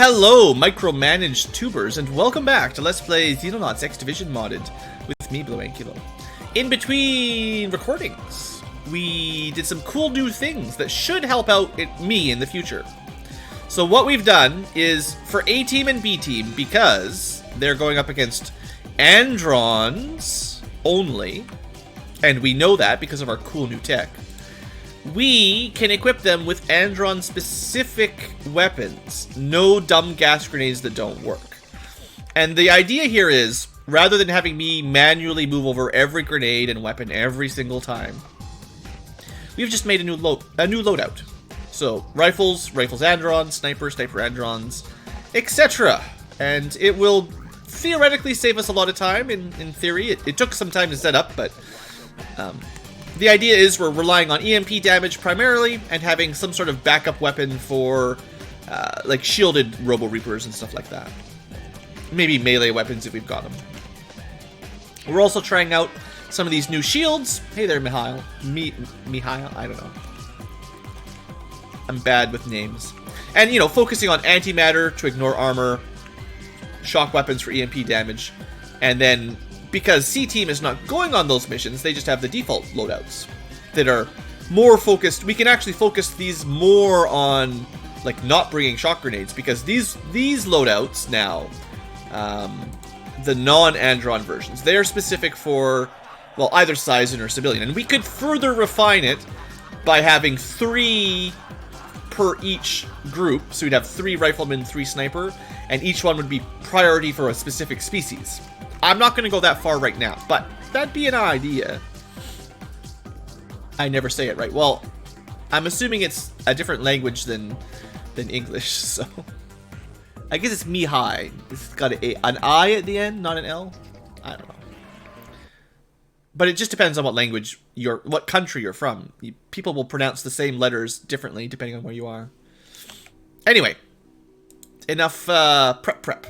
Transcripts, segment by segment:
Hello, micromanaged tubers, and welcome back to Let's Play Xenonauts X Division Modded with me, BlueAnkylo. In between recordings, we did some cool new things that should help out me in the future. So what we've done is, for A Team and B Team, because they're going up against Androns only, and we know that because of our cool new tech, we can equip them with Andron-specific weapons. No dumb gas grenades that don't work. And the idea here is, rather than having me manually move over every grenade and weapon every single time, we've just made a new loadout. So, rifles Androns, sniper Androns, etc. And it will theoretically save us a lot of time, in theory. It took some time to set up, but the idea is we're relying on EMP damage primarily, and having some sort of backup weapon for like shielded Robo Reapers and stuff like that. Maybe melee weapons if we've got them. We're also trying out some of these new shields. Hey there, Mihail. Mihail? I don't know. I'm bad with names. And, you know, focusing on antimatter to ignore armor, shock weapons for EMP damage, and then because C-Team is not going on those missions, they just have the default loadouts that are more focused. We can actually focus these more on, like, not bringing shock grenades, because these loadouts now, the non-Andron versions, they're specific for, well, either Sizen or Civilian. And we could further refine it by having 3 per each group. So we'd have 3 riflemen, 3 sniper, and each one would be priority for a specific species. I'm not going to go that far right now, but that'd be an idea. I never say it right. Well, I'm assuming it's a different language than English, so I guess it's Mihai. It's got an I at the end, not an L. I don't know. But it just depends on what language what country you're from. People will pronounce the same letters differently depending on where you are. Anyway, enough prep.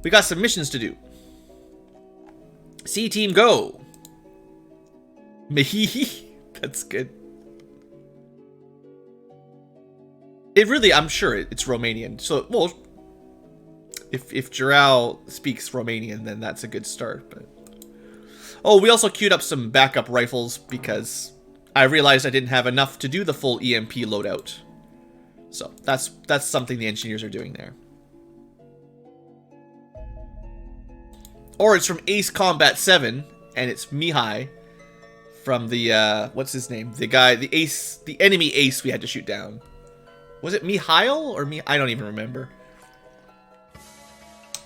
We got some missions to do. C-Team, go! Mehihi. That's good. It really, I'm sure it's Romanian. So, well, if Jirao speaks Romanian, then that's a good start. But oh, we also queued up some backup rifles because I realized I didn't have enough to do the full EMP loadout. So that's something the engineers are doing there. Or it's from Ace Combat 7, and it's Mihai from the, what's his name? The guy, the enemy ace we had to shoot down. Was it Mihail or I don't even remember.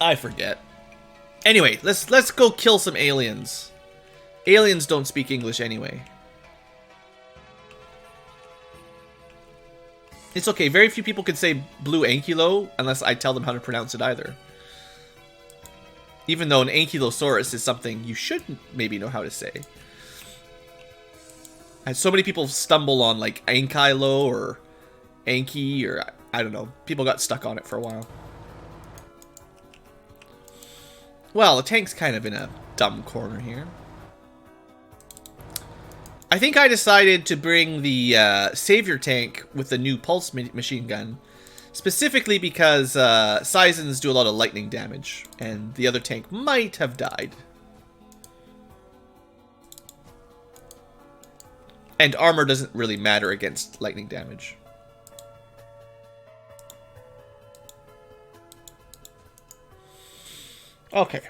I forget. Anyway, let's go kill some aliens. Aliens don't speak English anyway. It's okay, very few people can say BlueAnkylo unless I tell them how to pronounce it either. Even though an ankylosaurus is something you should maybe know how to say. And so many people stumble on like Ankylo or Anky or I don't know. People got stuck on it for a while. Well, the tank's kind of in a dumb corner here. I think I decided to bring the Savior tank with the new pulse machine gun. Specifically because Sizens do a lot of lightning damage, and the other tank might have died. And armor doesn't really matter against lightning damage. Okay.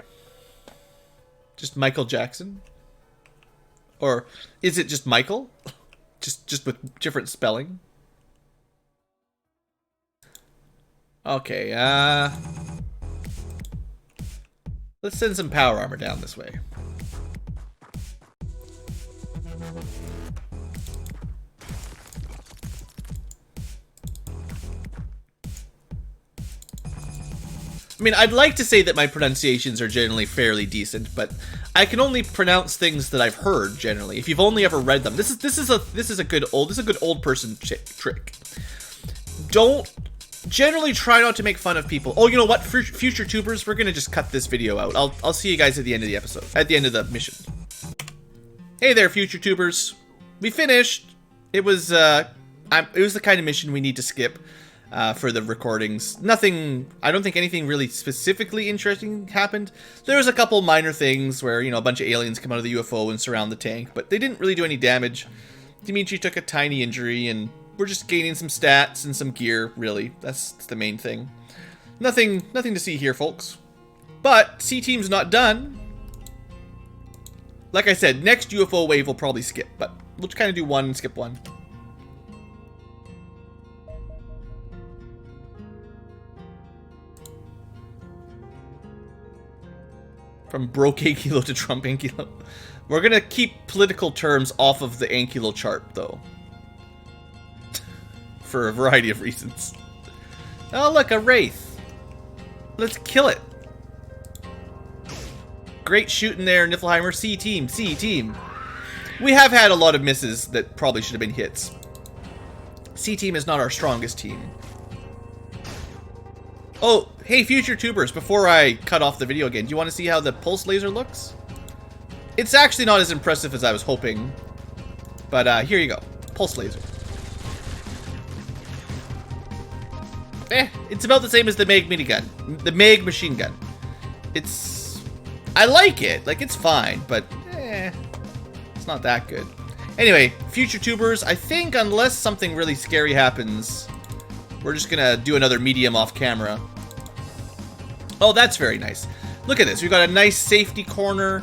Just Michael Jackson? Or is it just Michael? just with different spelling? Okay, let's send some power armor down this way. I mean, I'd like to say that my pronunciations are generally fairly decent, but I can only pronounce things that I've heard generally. If you've only ever read them, this is a good old person trick. Generally try not to make fun of people. Oh, you know what? Future tubers, we're gonna just cut this video out. I'll see you guys at the end of the episode. At the end of the mission. Hey there, future tubers. We finished. It was the kind of mission we need to skip. for the recordings. Nothing, I don't think anything really specifically interesting happened. There was a couple minor things where, you know, a bunch of aliens come out of the UFO and surround the tank, but they didn't really do any damage. Dimitri took a tiny injury, and we're just gaining some stats and some gear, really. That's the main thing. Nothing to see here, folks. But C-Team's not done. Like I said, next UFO wave will probably skip, but we'll kind of do one and skip one. From BlueAnkylo to TrumpAnkylo. We're gonna keep political terms off of the Ankylo chart, though. For a variety of reasons. Oh, look, a Wraith. Let's kill it. Great shooting there, Niflheimer. C-Team, C-Team. We have had a lot of misses that probably should have been hits. C-Team is not our strongest team. Oh, hey, future tubers, before I cut off the video again, do you want to see how the pulse laser looks? It's actually not as impressive as I was hoping. But here you go. Pulse laser. It's about the same as the Mag minigun. The Mag machine gun. I like it. Like, it's fine, but it's not that good. Anyway, future tubers, I think unless something really scary happens, we're just gonna do another medium off camera. Oh, that's very nice. Look at this. We've got a nice safety corner.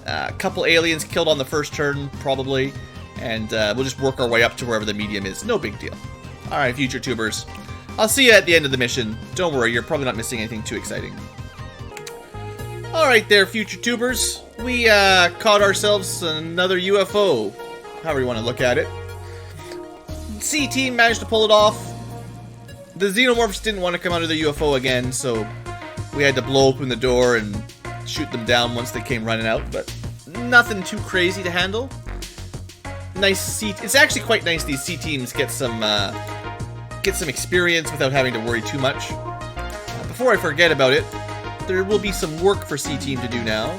A couple aliens killed on the first turn, probably. And we'll just work our way up to wherever the medium is. No big deal. Alright, future tubers. I'll see you at the end of the mission. Don't worry, you're probably not missing anything too exciting. Alright there, future tubers. We caught ourselves another UFO. However you want to look at it. C-Team managed to pull it off. The Xenomorphs didn't want to come out of the UFO again, so we had to blow open the door and shoot them down once they came running out, but nothing too crazy to handle. Nice C. It's actually quite nice these C-Teams get some experience without having to worry too much. Before I forget about it, there will be some work for C-Team to do now.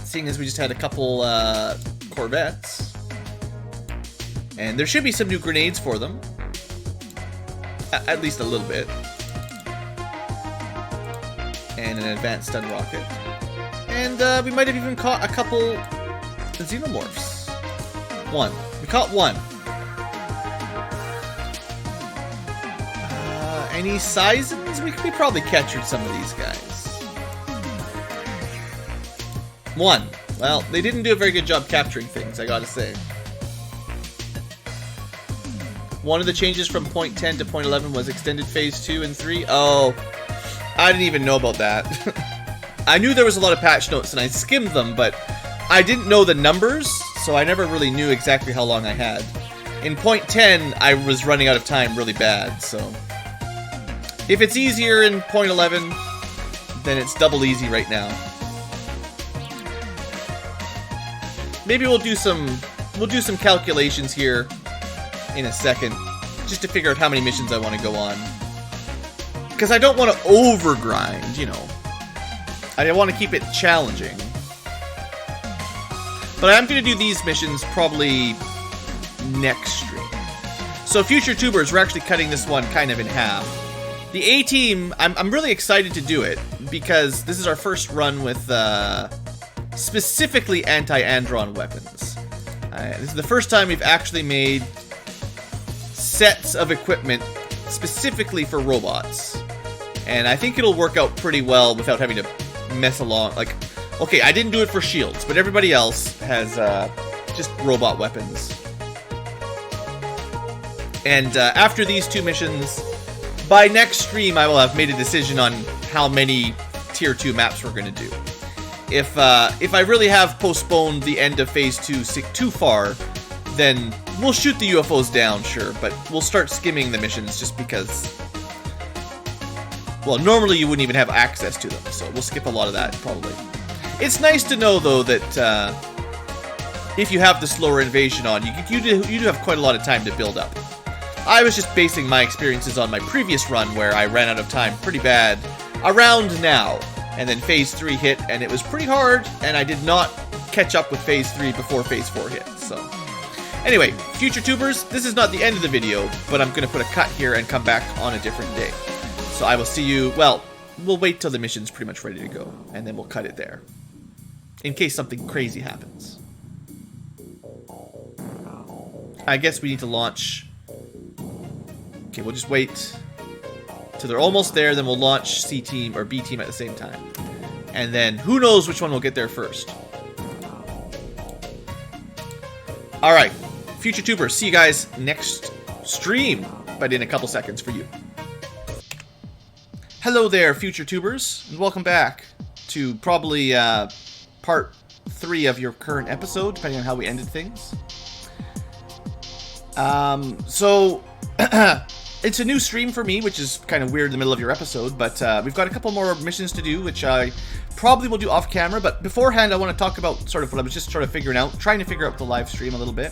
Seeing as we just had a couple Corvettes. And there should be some new grenades for them. At least a little bit. And an advanced stun rocket. And we might have even caught a couple Xenomorphs. One. We caught one. Any sizes? We probably captured some of these guys. One. Well, they didn't do a very good job capturing things, I gotta say. One of the changes from point 10 to point 11 was extended phase 2 and 3. Oh, I didn't even know about that. I knew there was a lot of patch notes and I skimmed them, but I didn't know the numbers, so I never really knew exactly how long I had. In point 10, I was running out of time really bad, so if it's easier in point 11, then it's double easy right now. Maybe we'll do some calculations here in a second, just to figure out how many missions I want to go on. Because I don't want to overgrind, you know. I want to keep it challenging. But I'm going to do these missions probably next stream. So future tubers, we're actually cutting this one kind of in half. The A-Team, I'm really excited to do it, because this is our first run with specifically anti-Andron weapons. This is the first time we've actually made sets of equipment specifically for robots. And I think it'll work out pretty well without having to mess along. Like, okay, I didn't do it for shields, but everybody else has just robot weapons. And after these two missions, by next stream I will have made a decision on how many tier 2 maps we're going to do. If I really have postponed the end of phase 2 too far, then we'll shoot the UFOs down, sure, but we'll start skimming the missions just because, well, normally you wouldn't even have access to them, so we'll skip a lot of that, probably. It's nice to know, though, that if you have the slower invasion on, you do have quite a lot of time to build up. I was just basing my experiences on my previous run, where I ran out of time pretty bad around now, and then phase 3 hit, and it was pretty hard, and I did not catch up with phase 3 before phase 4 hit, so. Anyway, future tubers, this is not the end of the video, but I'm going to put a cut here and come back on a different day. So I will see you, well, we'll wait till the mission's pretty much ready to go, and then we'll cut it there. In case something crazy happens. I guess we need to launch. Okay, we'll just wait till they're almost there, then we'll launch C team or B team at the same time. And then who knows which one will get there first. Alright, future tubers, see you guys next stream, but in a couple seconds for you. Hello there, future tubers, and welcome back to probably part 3 of your current episode, depending on how we ended things. So it's a new stream for me, which is kind of weird in the middle of your episode, but we've got a couple more missions to do, which I probably will do off camera, but beforehand I want to talk about sort of what I was just sort of trying to figure out the live stream a little bit.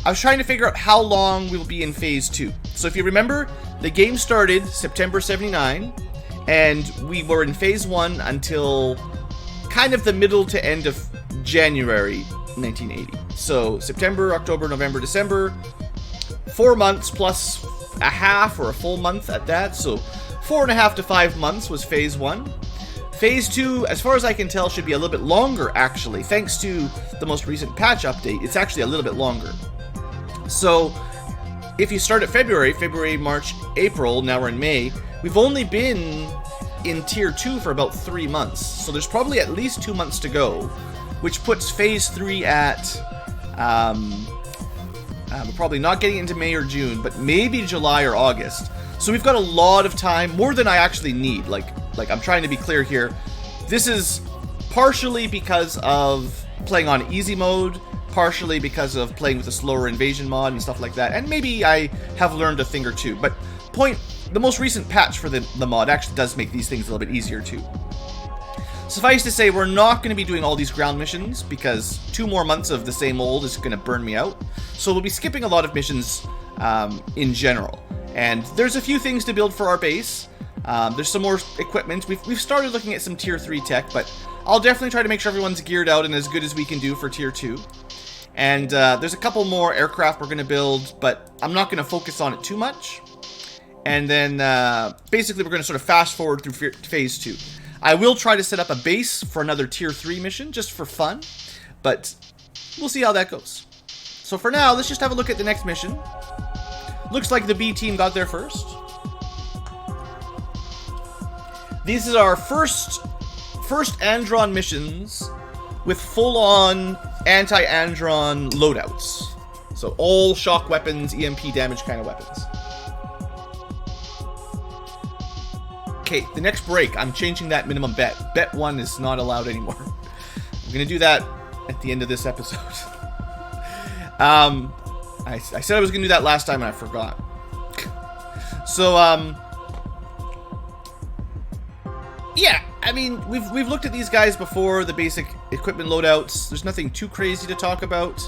I was trying to figure out how long we will be in Phase 2. So if you remember, the game started September 79, and we were in Phase 1 until kind of the middle to end of January 1980. So September, October, November, December, 4 months plus a half or a full month at that. So 4.5 to 5 months was Phase 1. Phase 2, as far as I can tell, should be a little bit longer, actually. Thanks to the most recent patch update, it's actually a little bit longer. So if you start at February, March, April, now we're in May, we've only been in Tier 2 for about 3 months. So there's probably at least 2 months to go, which puts Phase 3 at, we're probably not getting into May or June, but maybe July or August. So we've got a lot of time, more than I actually need. Like I'm trying to be clear here. This is partially because of playing on easy mode, partially because of playing with a slower invasion mod and stuff like that. And maybe I have learned a thing or two. But the most recent patch for the mod actually does make these things a little bit easier too. Suffice to say, we're not going to be doing all these ground missions because 2 more months of the same old is going to burn me out. So we'll be skipping a lot of missions in general. And there's a few things to build for our base. There's some more equipment. We've started looking at some Tier 3 tech, but I'll definitely try to make sure everyone's geared out and as good as we can do for Tier 2. And there's a couple more aircraft we're going to build, but I'm not going to focus on it too much. And then basically we're going to sort of fast forward through Phase 2. I will try to set up a base for another Tier 3 mission, just for fun, but we'll see how that goes. So for now, let's just have a look at the next mission. Looks like the B team got there first. These are our first Andron missions with full-on anti-Andron loadouts. So all shock weapons, EMP damage kind of weapons. Okay, the next break, I'm changing that minimum bet. Bet 1 is not allowed anymore. I'm going to do that at the end of this episode. I said I was going to do that last time and I forgot. So, yeah, I mean, we've looked at these guys before, the basic equipment loadouts. There's nothing too crazy to talk about.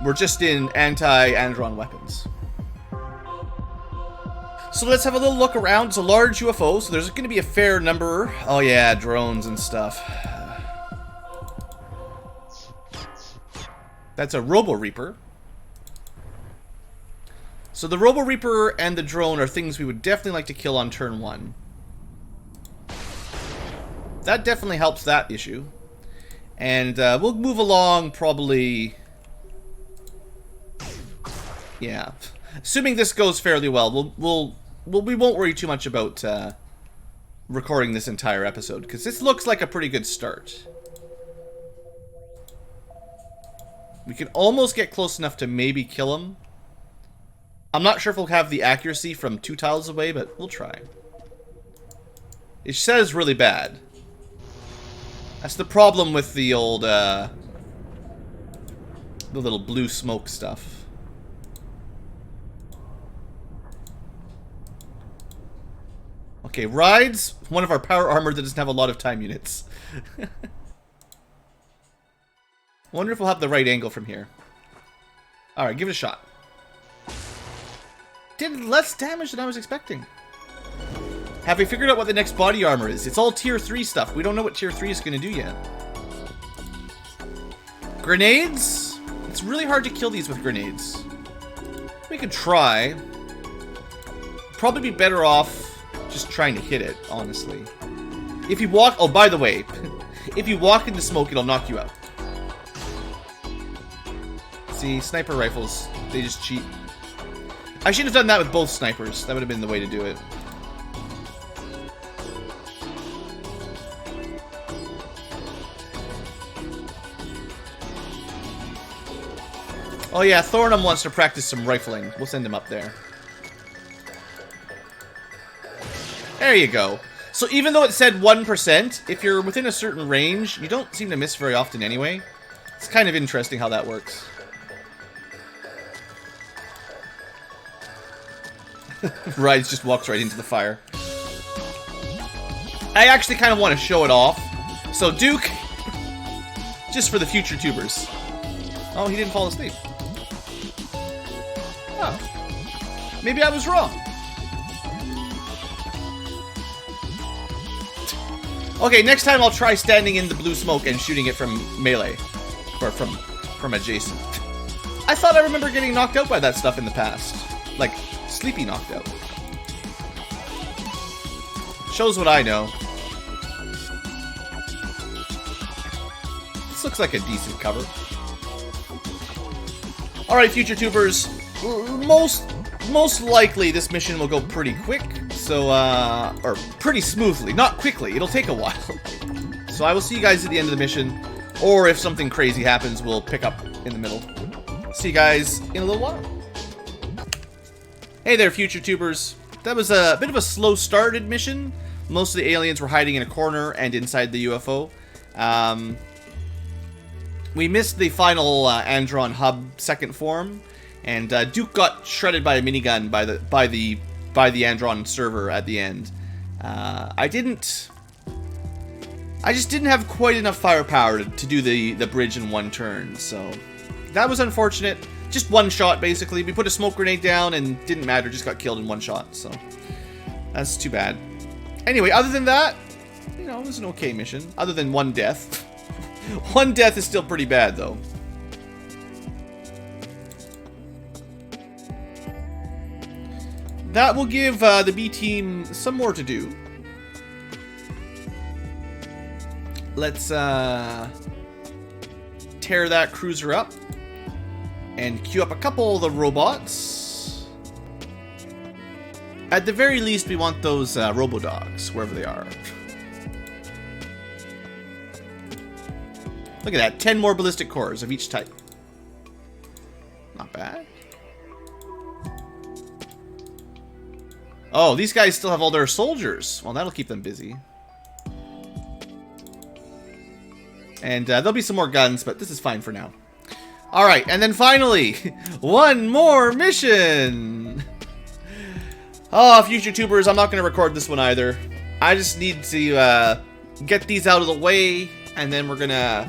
We're just in anti-Andron weapons. So let's have a little look around. It's a large UFO, so there's going to be a fair number. Oh yeah, drones and stuff. That's a Robo Reaper. So the Robo Reaper and the drone are things we would definitely like to kill on turn 1. That definitely helps that issue. And we'll move along probably... Yeah. Assuming this goes fairly well, we won't worry too much about recording this entire episode, because this looks like a pretty good start. We can almost get close enough to maybe kill him. I'm not sure if we'll have the accuracy from 2 tiles away, but we'll try. It says really bad. That's the problem with the old, the little blue smoke stuff. Okay, rides, one of our power armor that doesn't have a lot of time units. I wonder if we'll have the right angle from here. Alright, give it a shot. Did less damage than I was expecting. Have we figured out what the next body armor is? It's all Tier 3 stuff. We don't know what Tier 3 is going to do yet. Grenades? It's really hard to kill these with grenades. We could try. Probably be better off just trying to hit it, honestly. If you walk... Oh, by the way, if you walk into smoke, it'll knock you out. See, sniper rifles, they just cheat. I should have done that with both snipers. That would have been the way to do it. Oh yeah, Thornham wants to practice some rifling. We'll send him up there. There you go. So even though it said 1%, if you're within a certain range, you don't seem to miss very often anyway. It's kind of interesting how that works. Rides just walks right into the fire. I actually kind of want to show it off. So Duke, just for the future tubers. Oh, he didn't fall asleep. Oh. Maybe I was wrong. Okay, next time I'll try standing in the blue smoke and shooting it from melee. Or from adjacent. I thought I remember getting knocked out by that stuff in the past. Like, sleepy knocked out. Shows what I know. This looks like a decent cover. Alright, future tubers. Most likely this mission will go pretty quick. So, or pretty smoothly. Not quickly. It'll take a while. So I will see you guys at the end of the mission. Or if something crazy happens, we'll pick up in the middle. See you guys in a little while. Hey there, future tubers. That was a bit of a slow started mission. Most of the aliens were hiding in a corner and inside the UFO. We missed the final Andron hub second form, and Duke got shredded by a minigun by the Andron server at the end. I just didn't have quite enough firepower to do the bridge in one turn, so that was unfortunate. Just one shot, basically. We put a smoke grenade down and didn't matter, just got killed in one shot, so that's too bad. Anyway, other than that, you know, it was an okay mission. Other than one death. One death is still pretty bad, though. That will give the B team some more to do. Let's tear that cruiser up and queue up a couple of the robots. At the very least, we want those robo-dogs, wherever they are. Look at that, 10 more ballistic cores of each type. Not bad. Oh, these guys still have all their soldiers. Well, that'll keep them busy. And there'll be some more guns, but this is fine for now. Alright, and then finally, one more mission! Oh, future tubers, I'm not going to record this one either. I just need to get these out of the way, and then we're going to...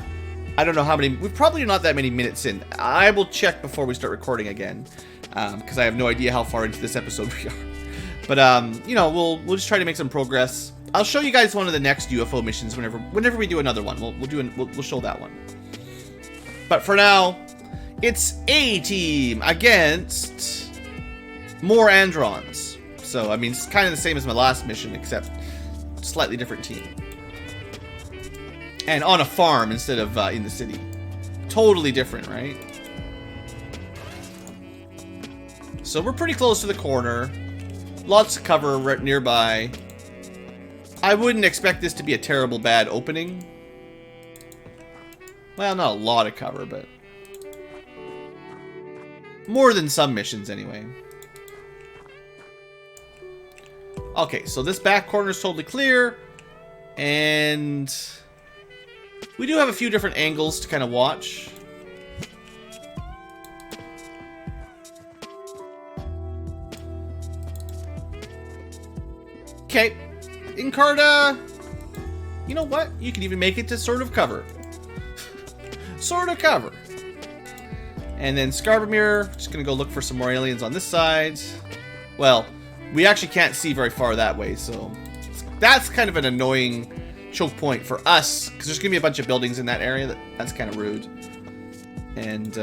I don't know how many... We're probably not that many minutes in. I will check before we start recording again, because I have no idea how far into this episode we are. But, you know, we'll just try to make some progress. I'll show you guys one of the next UFO missions whenever we do another one. We'll show that one. But for now, it's A team against more Androns. So, I mean, it's kind of the same as my last mission, except slightly different team. And on a farm instead of in the city. Totally different, right? So we're pretty close to the corner. Lots of cover right nearby. I wouldn't expect this to be a terrible bad opening. Well, not a lot of cover, but more than some missions anyway. Okay, so this back corner is totally clear. And we do have a few different angles to kind of watch. Okay, Encarta, you know what? You can even make it to sort of cover. Sort of cover. And then Skarbamir, just gonna go look for some more aliens on this side. Well, we actually can't see very far that way, so that's kind of an annoying choke point for us, because there's gonna be a bunch of buildings in that area. That's kind of rude. And,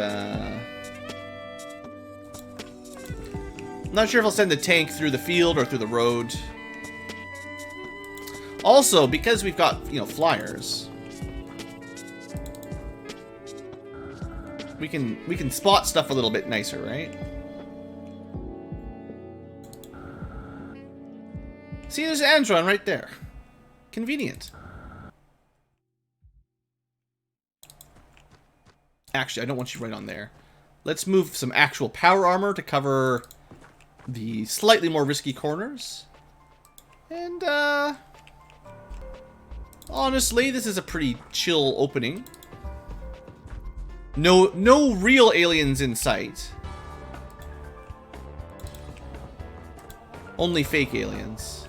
not sure if I'll send the tank through the field or through the road. Also, because we've got, you know, flyers, we can spot stuff a little bit nicer, right? See, there's Andron right there. Convenient. Actually, I don't want you right on there. Let's move some actual power armor to cover the slightly more risky corners. And, honestly, this is a pretty chill opening. No real aliens in sight. Only fake aliens.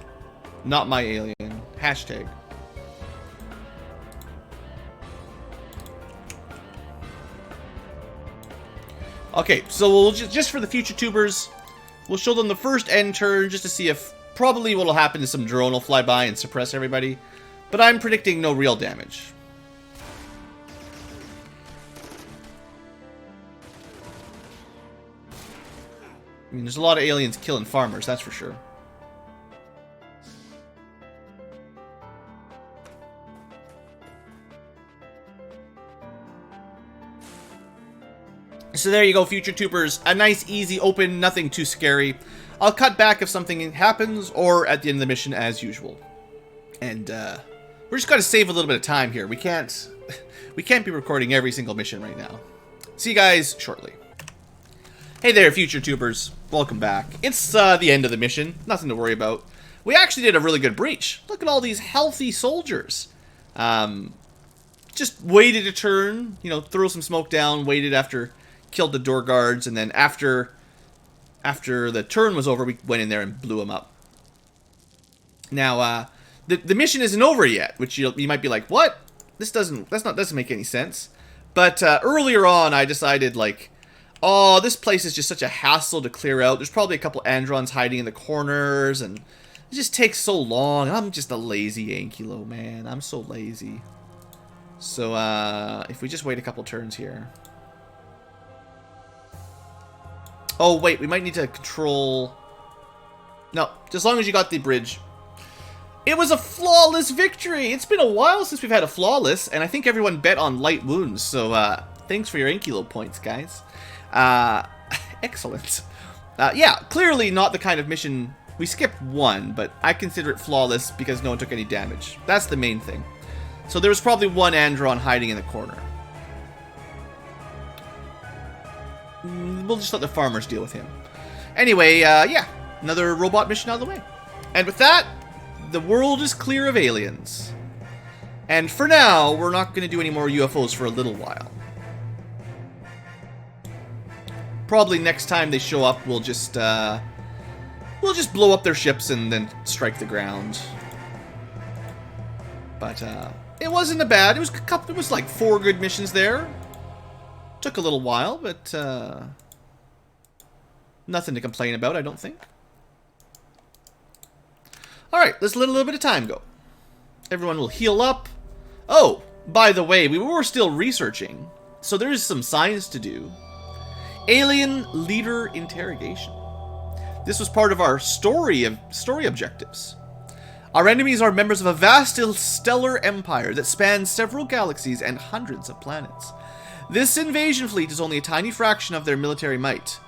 Not my alien. Hashtag. Okay, so we'll just for the future tubers, we'll show them the first end turn just to see if probably what'll happen is some drone will fly by and suppress everybody. But I'm predicting no real damage. I mean, there's a lot of aliens killing farmers, that's for sure. So there you go, future tubers. A nice, easy, open, nothing too scary. I'll cut back if something happens, or at the end of the mission as usual. And, we're just gotta save a little bit of time here. We can't be recording every single mission right now. See you guys shortly. Hey there, future tubers. Welcome back. It's, the end of the mission. Nothing to worry about. We actually did a really good breach. Look at all these healthy soldiers. Just waited a turn, you know, throw some smoke down, waited after... killed the door guards, and then after the turn was over, we went in there and blew them up. Now, the mission isn't over yet, which you might be like, what? This doesn't make any sense. But earlier on, I decided like, oh, this place is just such a hassle to clear out. There's probably a couple Androns hiding in the corners, and it just takes so long. I'm just a lazy Ankylo, man. I'm so lazy. So if we just wait a couple turns here. Oh, wait, we might need to control... No, as long as you got the bridge. It was a flawless victory! It's been a while since we've had a flawless, and I think everyone bet on light wounds, so thanks for your Ankylo points, guys. Excellent. Yeah, clearly not the kind of mission... We skipped one, but I consider it flawless because no one took any damage. That's the main thing. So there was probably one Andron hiding in the corner. We'll just let the farmers deal with him. Anyway, yeah, another robot mission out of the way. And with that, the world is clear of aliens. And for now, we're not going to do any more UFOs for a little while. Probably next time they show up, we'll just blow up their ships and then strike the ground. But it wasn't a bad. It was like 4 good missions there. Took a little while, but nothing to complain about, I don't think. Alright, let's let a little bit of time go. Everyone will heal up. Oh, by the way, we were still researching, so there's some science to do. Alien leader interrogation. This was part of our story objectives. Our enemies are members of a vast stellar empire that spans several galaxies and hundreds of planets. This invasion fleet is only a tiny fraction of their military might,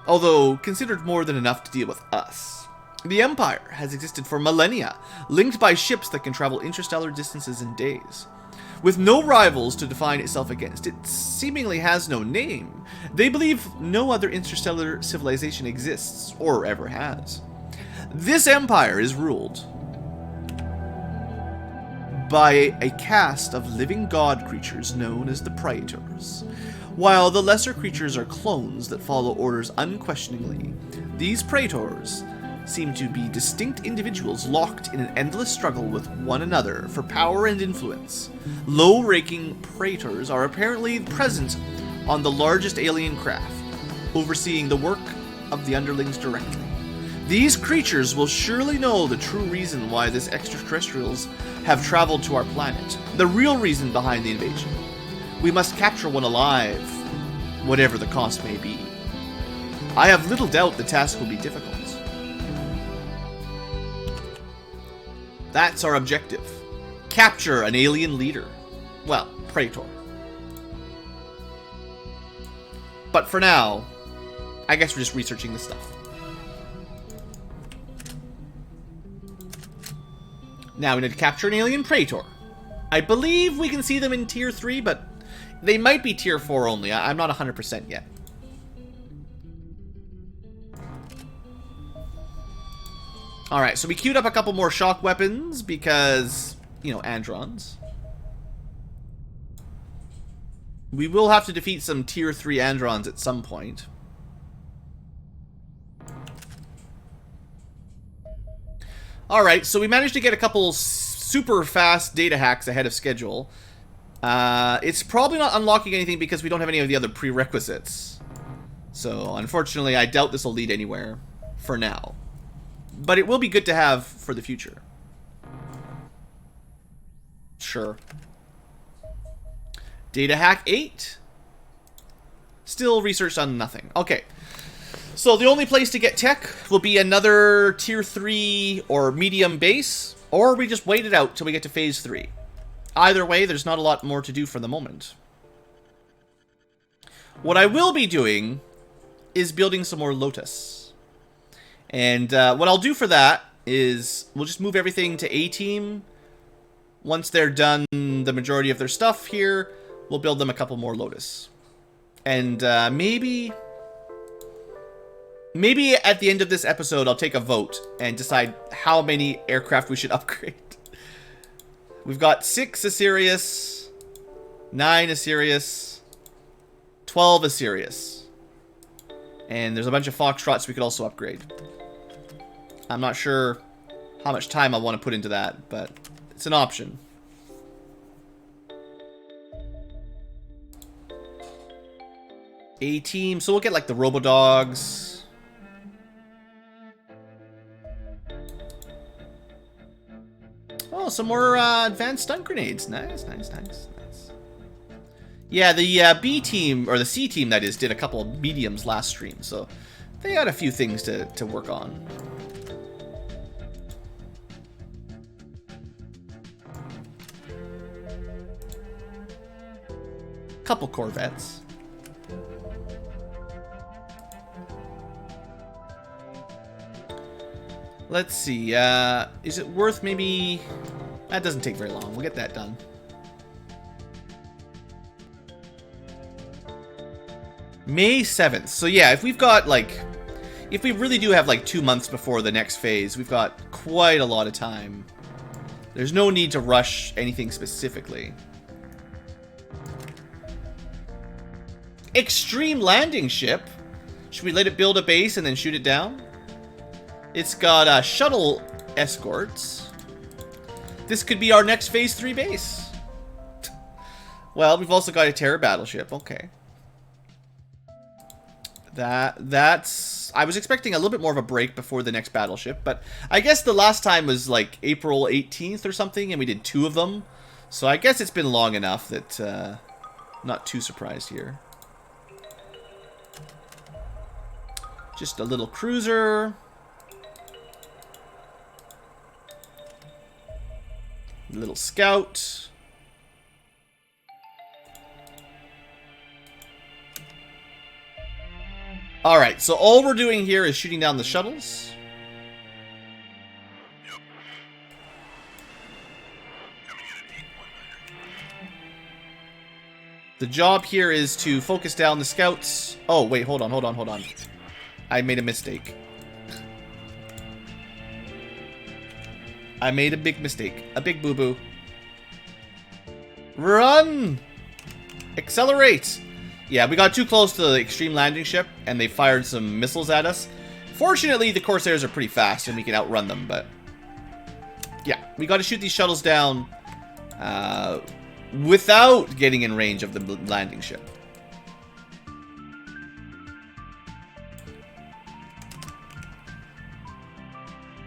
although considered more than enough to deal with us. The Empire has existed for millennia, linked by ships that can travel interstellar distances in days. With no rivals to define itself against, it seemingly has no name. They believe no other interstellar civilization exists, or ever has. This empire is ruled by a caste of living god creatures known as the Praetors. While the lesser creatures are clones that follow orders unquestioningly, these Praetors seem to be distinct individuals locked in an endless struggle with one another for power and influence. Low-ranking Praetors are apparently present on the largest alien craft, overseeing the work of the underlings directly. These creatures will surely know the true reason why these extraterrestrials have traveled to our planet, the real reason behind the invasion. We must capture one alive, whatever the cost may be. I have little doubt the task will be difficult. That's our objective. Capture an alien leader. Well, Praetor. But for now, I guess we're just researching this stuff. Now we need to capture an alien Praetor. I believe we can see them in Tier 3, but they might be Tier 4 only. I'm not 100% yet. Alright, so we queued up a couple more shock weapons because, you know, Androns. We will have to defeat some Tier 3 Androns at some point. Alright, so we managed to get a couple super fast data hacks ahead of schedule. It's probably not unlocking anything because we don't have any of the other prerequisites. So, unfortunately, I doubt this will lead anywhere for now. But it will be good to have for the future. Sure. Data hack 8. Still researched on nothing. Okay. So the only place to get tech will be another Tier 3 or medium base, or we just wait it out till we get to Phase 3. Either way, there's not a lot more to do for the moment. What I will be doing is building some more Lotus. And what I'll do for that is we'll just move everything to A-Team. Once they're done the majority of their stuff here, we'll build them a couple more Lotus. And maybe at the end of this episode, I'll take a vote and decide how many aircraft we should upgrade. We've got 6 Asirius, 9 Asirius, 12 Asirius. And there's a bunch of Foxtrots we could also upgrade. I'm not sure how much time I want to put into that, but it's an option. A-Team, so we'll get like the Robodogs. Oh, some more advanced stun grenades. Nice, nice, nice, nice. Yeah, the B team, or the C team that is, did a couple of mediums last stream, so they got a few things to work on. Couple Corvettes. Let's see, is it worth maybe... That doesn't take very long, we'll get that done. May 7th, so yeah, if we've got like... If we really do have like 2 months before the next phase, we've got quite a lot of time. There's no need to rush anything specifically. Extreme landing ship. Should we let it build a base and then shoot it down? It's got shuttle escorts. This could be our next Phase 3 base. Well, we've also got a Terror battleship. Okay. That's... I was expecting a little bit more of a break before the next battleship, but I guess the last time was like April 18th or something, and we did 2 of them. So I guess it's been long enough that... not too surprised here. Just a little cruiser. Little scout. Alright, so all we're doing here is shooting down the shuttles. The job here is to focus down the scouts. Oh, wait, hold on. I made a mistake. I made a big mistake. A big boo-boo. Run! Accelerate! Yeah, we got too close to the extreme landing ship, and they fired some missiles at us. Fortunately, the Corsairs are pretty fast, and we can outrun them, but... Yeah, we got to shoot these shuttles down without getting in range of the landing ship.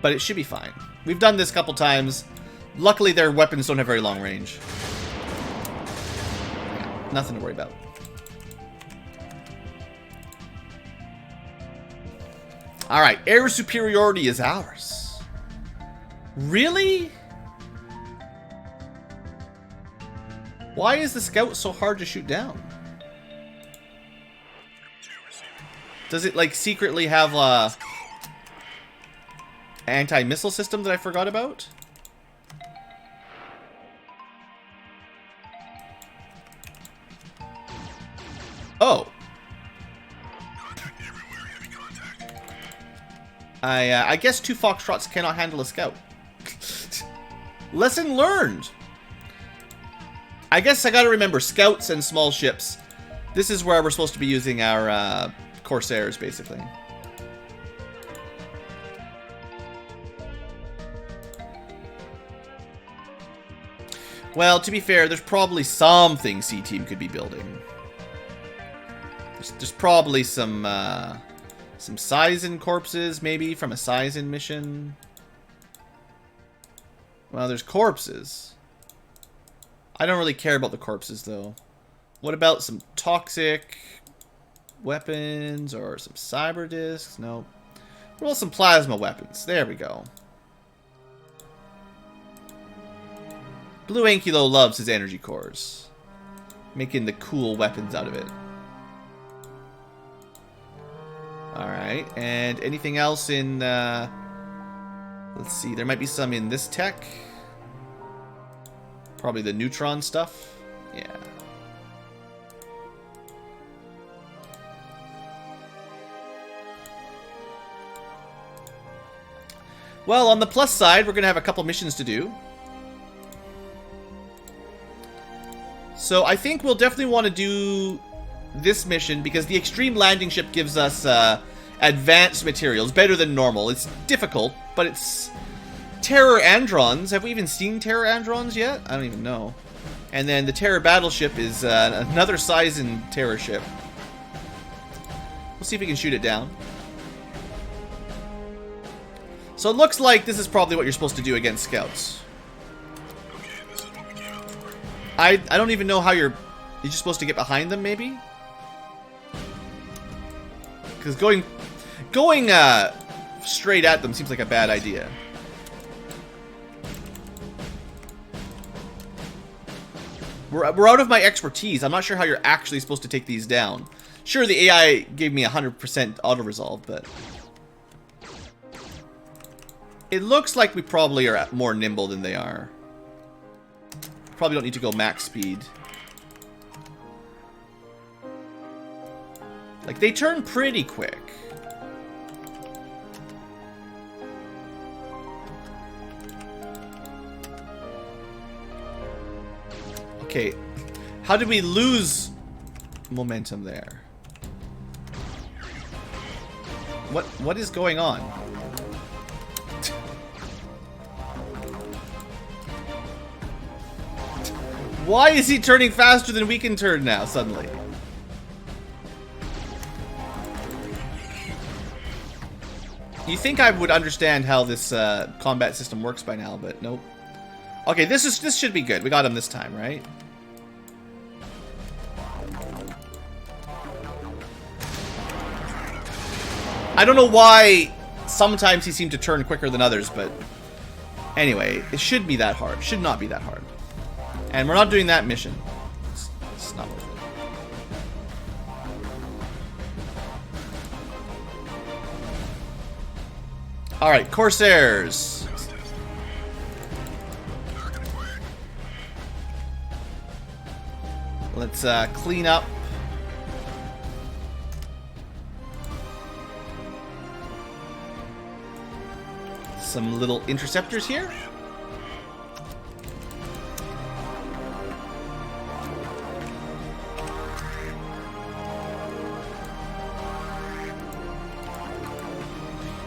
But it should be fine. We've done this a couple times. Luckily, their weapons don't have very long range. Yeah, nothing to worry about. Alright, air superiority is ours. Really? Why is the scout so hard to shoot down? Does it, like, secretly have a anti-missile system that I forgot about? Oh. I guess 2 Foxtrots cannot handle a scout. Lesson learned. I guess I gotta remember, scouts and small ships. This is where we're supposed to be using our Corsairs, basically. Well, to be fair, there's probably something C-Team could be building. There's probably some Sizen corpses, maybe, from a Sizen mission. Well, there's corpses. I don't really care about the corpses, though. What about some toxic weapons or some cyber discs? No. What about some plasma weapons? There we go. BlueAnkylo loves his energy cores, making the cool weapons out of it. Alright, and anything else in, let's see, there might be some in this tech. Probably the neutron stuff. Yeah. Well, on the plus side, we're going to have a couple missions to do. So I think we'll definitely want to do this mission because the extreme landing ship gives us advanced materials, better than normal. It's difficult, but it's Terror Androns. Have we even seen Terror Androns yet? I don't even know. And then the Terror Battleship is another Sizen Terror ship. We'll see if we can shoot it down. So it looks like this is probably what you're supposed to do against scouts. I don't even know how you're just supposed to get behind them, maybe? Because going straight at them seems like a bad idea. We're out of my expertise. I'm not sure how you're actually supposed to take these down. Sure, the AI gave me 100% auto-resolve, but it looks like we probably are more nimble than they are. Probably don't need to go max speed. Like, they turn pretty quick. Okay, how did we lose momentum there? What is going on? Why is he turning faster than we can turn now, suddenly? You think I would understand how this combat system works by now, but nope. Okay, this should be good. We got him this time, right? I don't know why sometimes he seemed to turn quicker than others, but anyway, it should be that hard. Should not be that hard. And we're not doing that mission. It's not worth it. Alright, Corsairs. Let's clean up. Some little interceptors here.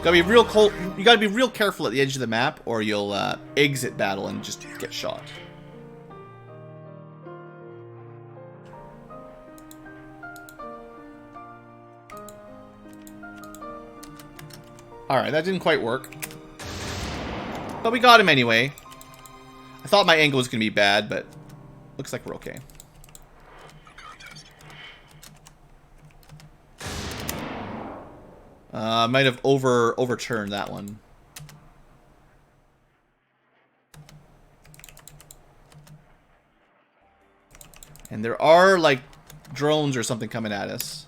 Gotta be real cold. You gotta be real careful at the edge of the map, or you'll exit battle and just get shot. Alright, that didn't quite work. But we got him anyway. I thought my angle was gonna be bad, but looks like we're okay. Might have overturned that one. And there are, like, drones or something coming at us.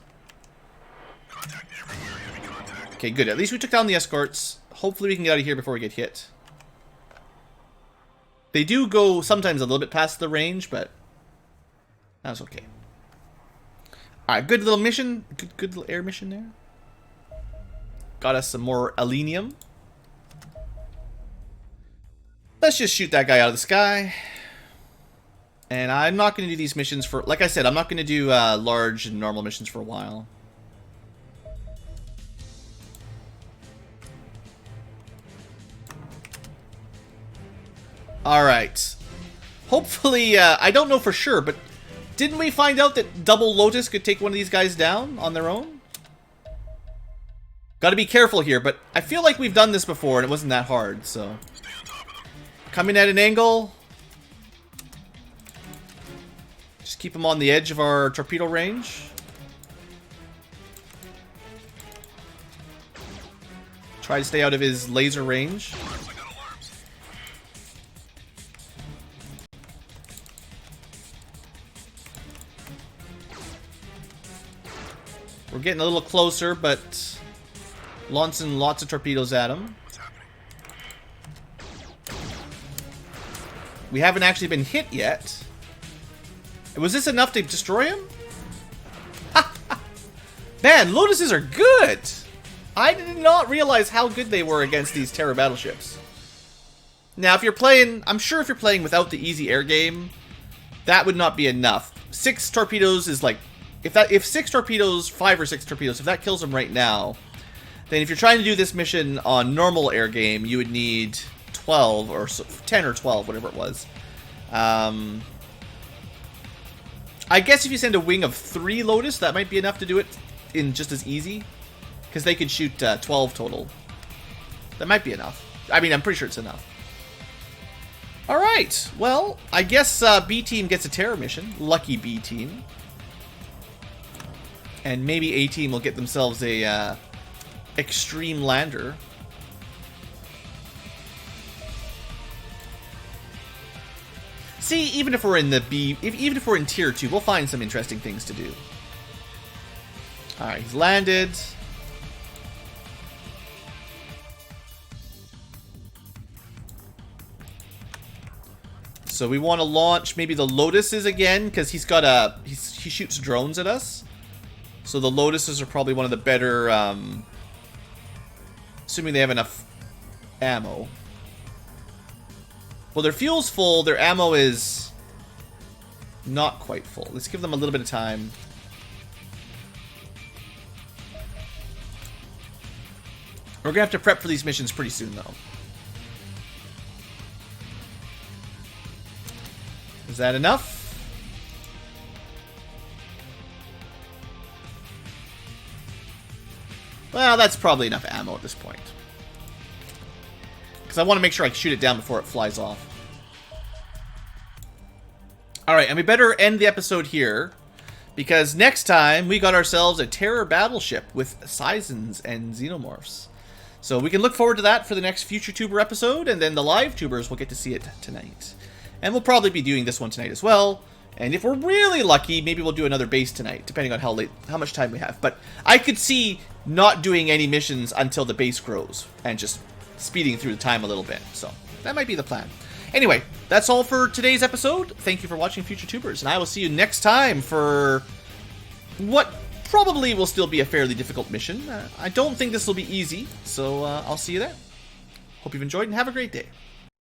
Okay, good. At least we took down the escorts. Hopefully we can get out of here before we get hit. They do go sometimes a little bit past the range, but that's okay. Alright, good little mission. Good little air mission there. Got us some more alenium. Let's just shoot that guy out of the sky. And I'm not going to do these missions for... Like I said, I'm not going to do large and normal missions for a while. Alright. Hopefully, I don't know for sure, but didn't we find out that Double Lotus could take one of these guys down on their own? Gotta be careful here, but I feel like we've done this before and it wasn't that hard, so... Coming at an angle... Just keep him on the edge of our torpedo range. Try to stay out of his laser range. We're getting a little closer, but launching lots of torpedoes at him. We haven't actually been hit yet. Was this enough to destroy him? Man, Lotuses are good! I did not realize how good they were against these Terror battleships. Now, if you're playing... I'm sure if you're playing without the easy air game, that would not be enough. 6 torpedoes is like... If 6 torpedoes, 5 or 6 torpedoes, if that kills them right now, then if you're trying to do this mission on normal air game, you would need 12 or 10 or 12, whatever it was. I guess if you send a wing of 3 Lotus, that might be enough to do it in just as easy. Because they could shoot 12 total. That might be enough. I mean, I'm pretty sure it's enough. Alright, well, I guess B Team gets a terror mission. Lucky B Team. And maybe A Team will get themselves a extreme lander. See, even if we're in the even if we're in Tier 2, we'll find some interesting things to do. Alright, he's landed. So we want to launch maybe the Lotuses again, because he's got a... he shoots drones at us. So the Lotuses are probably one of the better... assuming they have enough ammo. Well, their fuel's full, their ammo is not quite full. Let's give them a little bit of time. We're gonna have to prep for these missions pretty soon, though. Is that enough? Well, that's probably enough ammo at this point. Because I want to make sure I shoot it down before it flies off. Alright, and we better end the episode here. Because next time, we got ourselves a Terror battleship with Seisons and Xenomorphs. So we can look forward to that for the next Future Tuber episode, and then the live tubers will get to see it tonight. And we'll probably be doing this one tonight as well. And if we're really lucky, maybe we'll do another base tonight, depending on how much time we have. But I could see not doing any missions until the base grows, and just speeding through the time a little bit. So that might be the plan. Anyway, that's all for today's episode. Thank you for watching Future Tubers, and I will see you next time for what probably will still be a fairly difficult mission. I don't think this will be easy, so I'll see you there. Hope you've enjoyed, and have a great day.